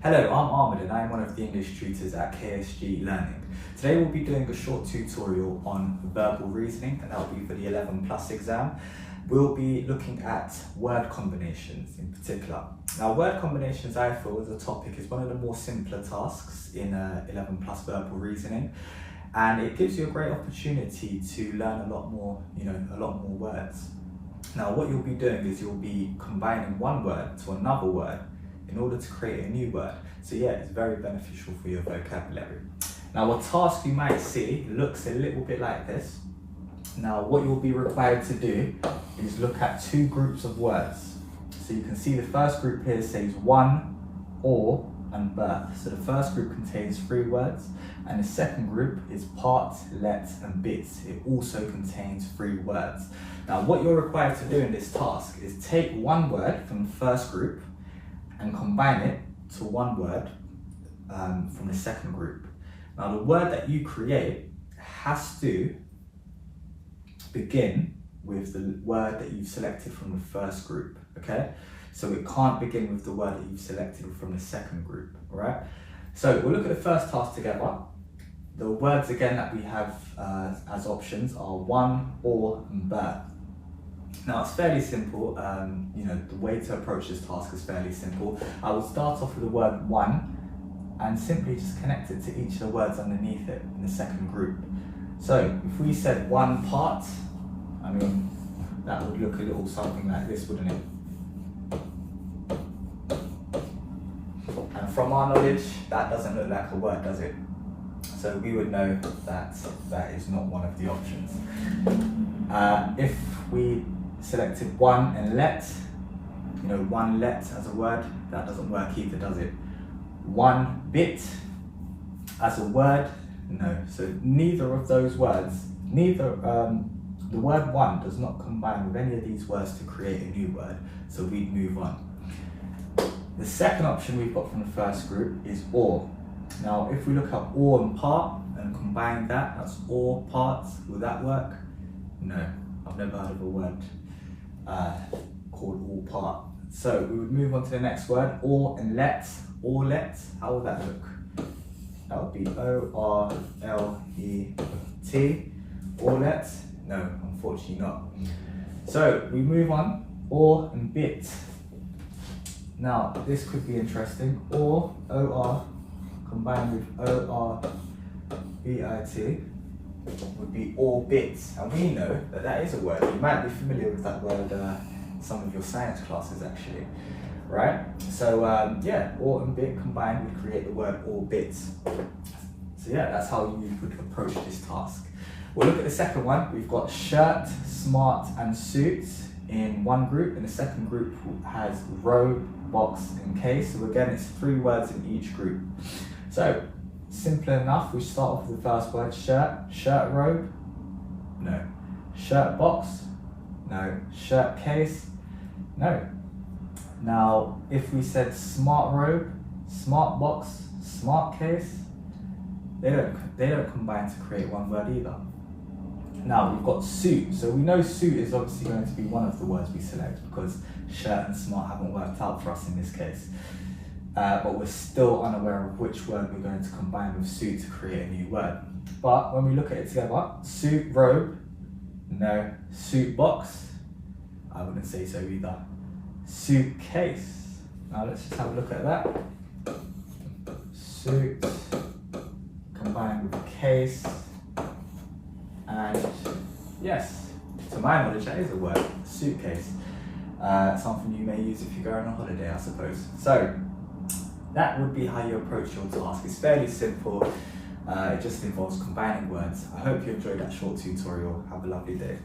Hello, I'm Ahmad and I'm one of the English tutors at KSG Learning. Today we'll be doing a short tutorial on verbal reasoning, and that will be for the 11+ exam. We'll be looking at word combinations in particular. Now, word combinations, I feel, as a topic is one of the more simpler tasks in 11+ verbal reasoning, and it gives you a great opportunity to learn a lot more words. Now, what you'll be doing is you'll be combining one word to another word in order to create a new word. So yeah, it's very beneficial for your vocabulary. Now, a task you might see looks a little bit like this. Now, what you'll be required to do is look at two groups of words. So you can see the first group here says one, or, and birth. So the first group contains 3 words, and the second group is part, let, and bit. It also contains 3 words. Now, what you're required to do in this task is take one word from the first group and combine it to one word from the second group. Now, the word that you create has to begin with the word that you've selected from the first group, okay? So it can't begin with the word that you've selected from the second group, all right? So we'll look at the first task together. The words again that we have as options are one, or, and birth. Now, it's fairly simple. The way to approach this task is fairly simple. I will start off with the word one and simply just connect it to each of the words underneath it in the second group. So if we said one part, that would look a little something like this, wouldn't it? And from our knowledge, that doesn't look like a word, does it? So we would know that that is not one of the options. If we selected one and let, one let as a word, that doesn't work either, does it? One bit as a word, no. So neither of those words, the word one does not combine with any of these words to create a new word, so we'd move on. The second option we've got from the first group is or. Now, if we look at or and part and combine that, that's or, parts, will that work? No, I've never heard of a word called all part. So we would move on to the next word, or and let. Or let, how would that look? That would be O-R-L-E-T. Or let? No, unfortunately not. So we move on, or and bit. Now, this could be interesting. Or, O-R, combined with O-R-B-I-T, would be or bit. And we know that that is a word. You might be familiar with that word in some of your science classes, actually. Right? So or and bit combined would create the word or bits. So yeah, that's how you would approach this task. We'll look at the second one. We've got shirt, smart, and suit in one group, and the second group has robe, box, and case. So again, it's 3 words in each group. So simple enough. We start off with the first word, shirt. Shirt robe? No. Shirt box? No. Shirt case? No. Now, if we said smart robe, smart box, smart case, they don't combine to create one word either. Now, we've got suit. So we know suit is obviously going to be one of the words we select because shirt and smart haven't worked out for us in this case. But we're still unaware of which word we're going to combine with suit to create a new word. But when we look at it together, suit robe, no. Suit box, I wouldn't say so either. Suitcase. Now let's just have a look at that. Suit combined with case, and yes, to my knowledge that is a word, suitcase. Something you may use if you're going on holiday, I suppose. So that would be how you approach your task. It's fairly simple. It just involves combining words. I hope you enjoyed that short tutorial. Have a lovely day.